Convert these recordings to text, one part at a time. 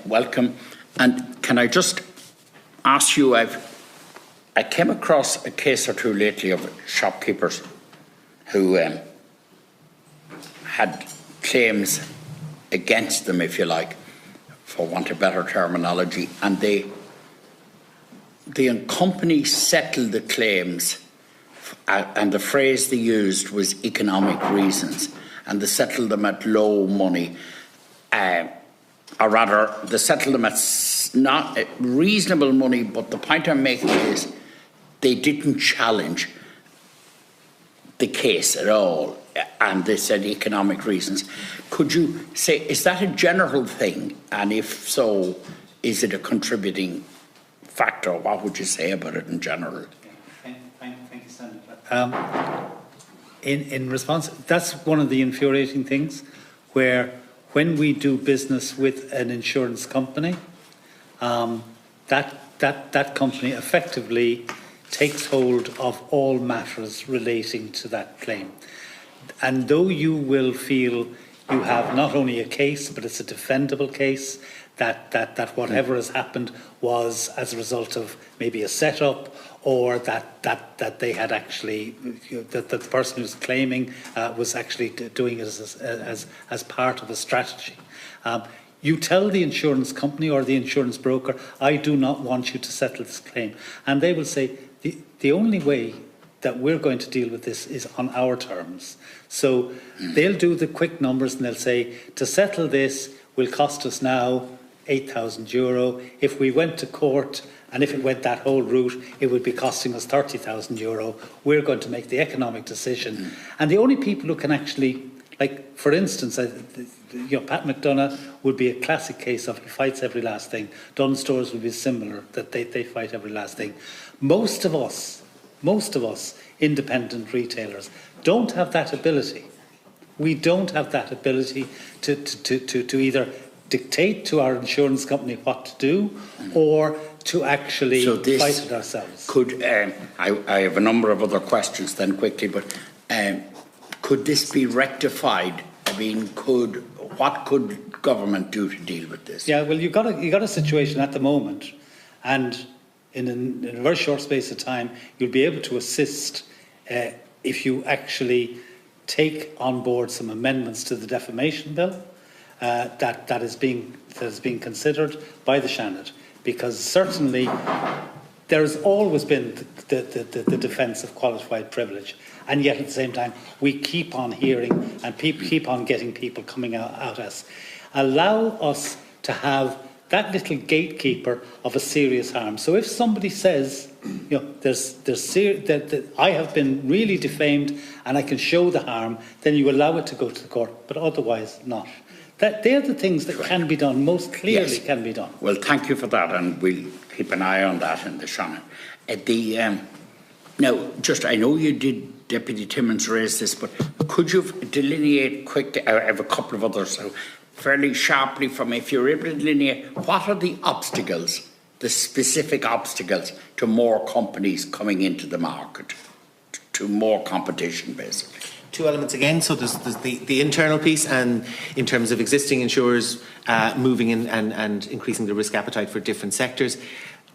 Welcome. And can I just ask you, I came across a case or two lately of shopkeepers who had claims against them, if you like, for want of better terminology, and the company settled the claims, and the phrase they used was economic reasons, and they settled them at low money, or rather, they settled them at not reasonable money, but the point I'm making is they didn't challenge the case at all, and they said economic reasons. Could you say, is that a general thing? And if so, is it a contributing factor? What would you say about it in general? Thank you, Senator. In response, that's one of the infuriating things, where when we do business with an insurance company, that company effectively takes hold of all matters relating to that claim. And though you will feel you have not only a case, but it's a defendable case, that whatever has happened was as a result of maybe a setup, or that they had actually, that the person who's claiming was actually doing it as part of a strategy. You tell the insurance company or the insurance broker, I do not want you to settle this claim. And they will say, the only way that we're going to deal with this is on our terms. So they'll do the quick numbers and they'll say, to settle this will cost us now €8,000. If we went to court and if it went that whole route, it would be costing us €30,000. We're going to make the economic decision. And the only people who can actually, like, for instance, Pat McDonough would be a classic case of he fights every last thing. Dunn Stores would be similar, that they fight every last thing. Most of us, independent retailers, don't have that ability. We don't have that ability to either dictate to our insurance company what to do, or to actually fight it ourselves. Could I have a number of other questions then quickly, but could this be rectified? I mean, what could government do to deal with this? Yeah, well, you got a situation at the moment, and in a very short space of time, you'll be able to assist if you actually take on board some amendments to the defamation bill that is being considered by the Seanad, because certainly there has always been the defence of qualified privilege, and yet at the same time we keep on hearing and keep on getting people coming out at us. Allow us to have that little gatekeeper of a serious harm. So if somebody says, that I have been really defamed and I can show the harm, then you allow it to go to the court, but otherwise not. They're the things that can be done, most clearly. Yes. Can be done. Well, thank you for that, and we'll keep an eye on that in the Seanad. Now, I know you did, Deputy Timmins raise this, but could you delineate quickly, I have a couple of others, so fairly sharply from, if you're able to delineate, what are the obstacles, the specific obstacles to more companies coming into the market, to more competition, basically? Two elements again. So there's the internal piece, and in terms of existing insurers moving in and increasing the risk appetite for different sectors,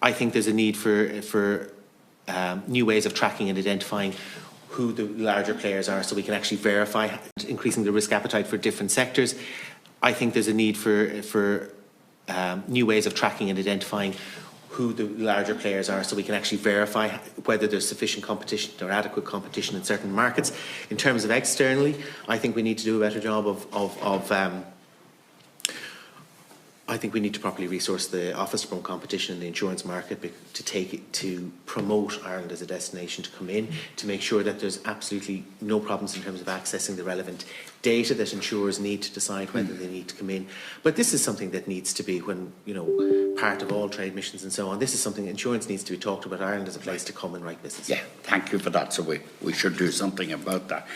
I think there's a need for new ways of tracking and identifying who the larger players are, so we can actually verify increasing the risk appetite for different sectors. I think there's a need for new ways of tracking and identifying who the larger players are, so we can actually verify whether there's sufficient competition or adequate competition in certain markets. In terms of externally, I think we need to do a better job I think we need to properly resource the Office to Promote Competition in the insurance market to promote Ireland as a destination to come in, to make sure that there's absolutely no problems in terms of accessing the relevant data that insurers need to decide whether they need to come in. But this is something that needs to be, when part of all trade missions and so on, this is something insurance needs to be talked about. Ireland as a place to come and write business. Yeah, thank you for that. So we should do something about that.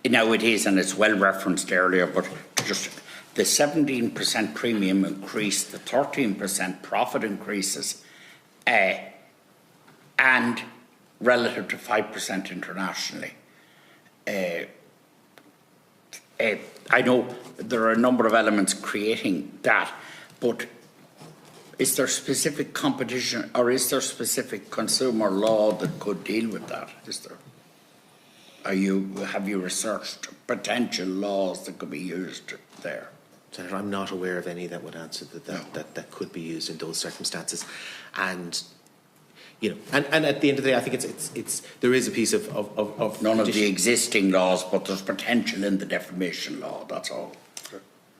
Now it is, and it's well referenced earlier, but just the 17% premium increase, the 13% profit increases, and relative to 5% internationally. I know there are a number of elements creating that, but is there specific competition or is there specific consumer law that could deal with that? Is there? Have you researched potential laws that could be used there? Senator, I'm not aware of any that would answer that could be used in those circumstances, and and at the end of the day, I think there is a piece of none of the existing laws, but there's potential in the defamation law. That's all.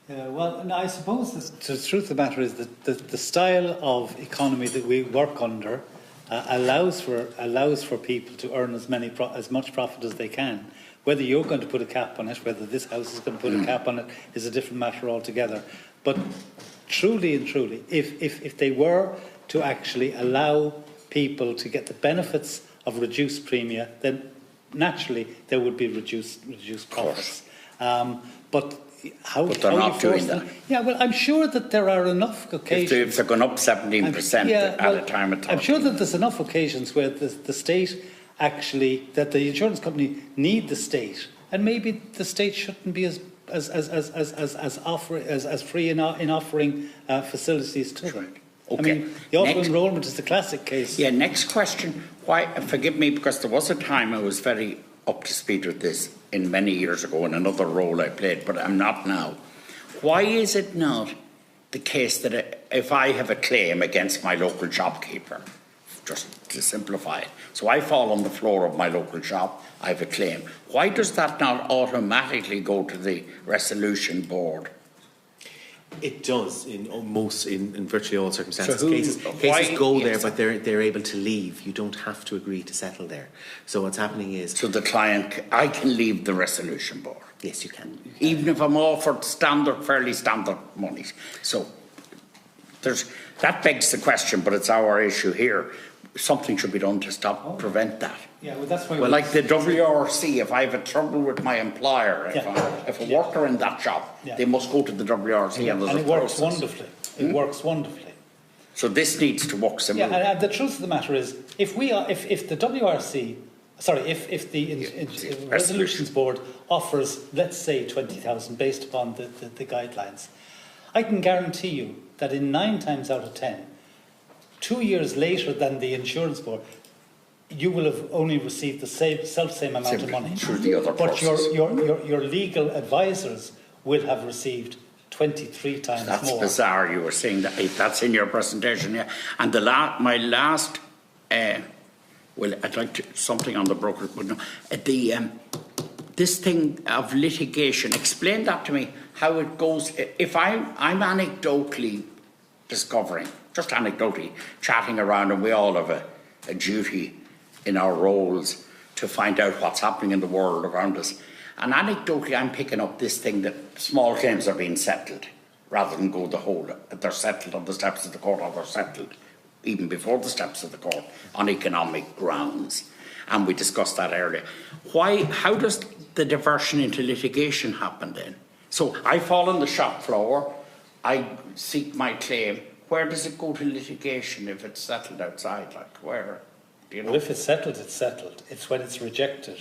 Well, no, I suppose the truth of the matter is that the style of economy that we work under allows for people to earn as much profit as they can. Whether you're going to put a cap on it, whether this House is going to put a cap on it, is a different matter altogether. But truly and truly, if they were to actually allow people to get the benefits of reduced premia, then naturally there would be reduced profits. But they're not doing that. Yeah, well, I'm sure that there are enough occasions. If they're going up 17% at a time at I'm sure that there's enough occasions where the state actually, that the insurance company need the state, and maybe the state shouldn't be as free in offering facilities to them. Okay. I mean, the auto enrolment is the classic case. Yeah. Next question. Why? Forgive me, because there was a time I was very up to speed with this in many years ago in another role I played, but I'm not now. Why is it not the case that if I have a claim against my local shopkeeper, just to simplify it, so I fall on the floor of my local shop, I have a claim, why does that not automatically go to the resolution board? It does in virtually all circumstances. Cases go there, but they're able to leave. You don't have to agree to settle there. So what's happening is, so the client, I can leave the resolution board. Yes, you can. Even if I'm offered fairly standard monies. So that begs the question, but it's our issue here. Something should be done to prevent that. Yeah, well, that's why. Well, like the WRC, if I have a trouble with my employer, if a worker in that shop, they must go to the WRC, and it works wonderfully. It works wonderfully. So this needs to work similarly. Yeah, and the truth of the matter is, if the WRC, if the Resolutions Board offers, let's say, 20,000 based upon the guidelines, I can guarantee you that in 9 times out of 10, 2 years later than the insurance board, you will have only received the same amount of money. Through the other process. But your legal advisors will have received 23 times more. That's bizarre. You were saying that. That's in your presentation, yeah. And my last, well, I'd like something on the broker, but no, this thing of litigation. Explain that to me. How it goes. If I'm anecdotally discovering, just anecdotally, chatting around, and we all have a duty in our roles to find out what's happening in the world around us. And anecdotally, I'm picking up this thing that small claims are being settled rather than go the whole. They're settled on the steps of the court, or they're settled even before the steps of the court on economic grounds. And we discussed that earlier. How does the diversion into litigation happen then? So I fall on the shop floor, I seek my claim. Where does it go to litigation if it's settled outside? Like where? Do you know? Well, if it's settled, it's settled. It's when it's rejected,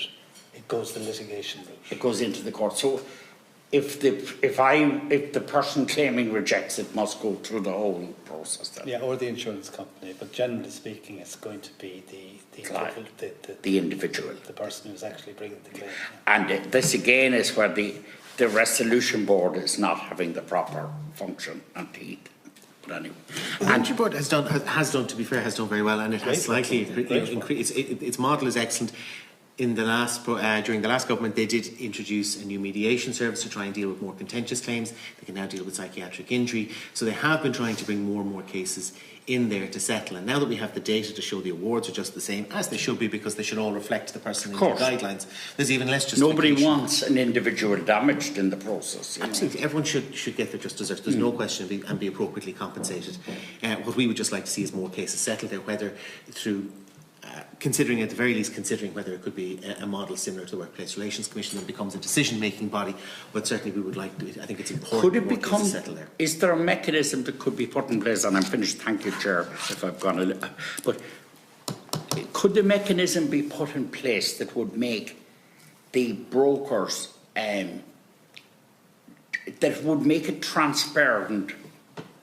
it goes the litigation route. It goes into the court. So if the person claiming rejects it, must go through the whole process then. Yeah, or the insurance company. But generally speaking, it's going to be the individual, the person who's actually bringing the claim. Yeah. And this again is where the resolution board is not having the proper function and teeth. But anyway, and the board has done, to be fair, has done very well, and it has slightly increased. Its model is excellent. In the last, during the last government, they did introduce a new mediation service to try and deal with more contentious claims. They can now deal with psychiatric injury. So they have been trying to bring more and more cases in there to settle. And now that we have the data to show the awards are just the same, as they should be, because they should all reflect the person in the guidelines, there's even less justification. Nobody wants an individual damaged in the process. Absolutely. Everyone should get their just desserts. There's no question, and be appropriately compensated. What we would just like to see is more cases settled there, whether through considering, at the very least, considering whether it could be a model similar to the Workplace Relations Commission that becomes a decision-making body. But certainly we would like to, I think it's important. Could it become, settle there. Is there a mechanism that could be put in place, and I'm finished, thank you, Chair, if I've gone a little, but could the mechanism be put in place that would make the brokers that would make it transparent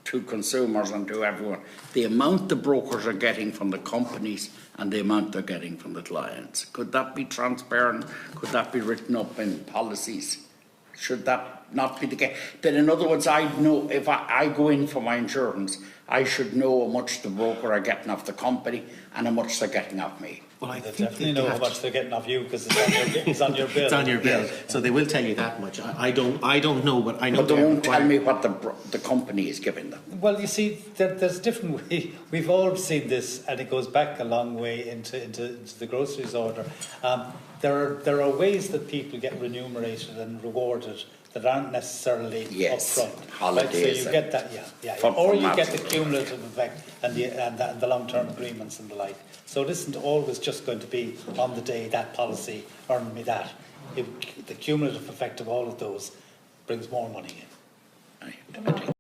to consumers and to everyone, the amount the brokers are getting from the companies and the amount they're getting from the clients. Could that be transparent? Could that be written up in policies? Should that not be the case? Then in other words, I know if I go in for my insurance, I should know how much the broker are getting off the company and how much they're getting off me. Well, I They think definitely know how much they're getting off you because it's on your bill. It's on your bill, so they will tell you that much. I don't know, but I know But they they're won't tell required. me what the company is giving them. Well, you see, there's different way. We've all seen this, and it goes back a long way into the groceries order. There are ways that people get remunerated and rewarded that aren't necessarily Yes, upfront. holidays. So you get that, or you get the cumulative effect and the long-term agreements and the like. So it isn't always just going to be on the day that policy earned me that. The cumulative effect of all of those brings more money in. I think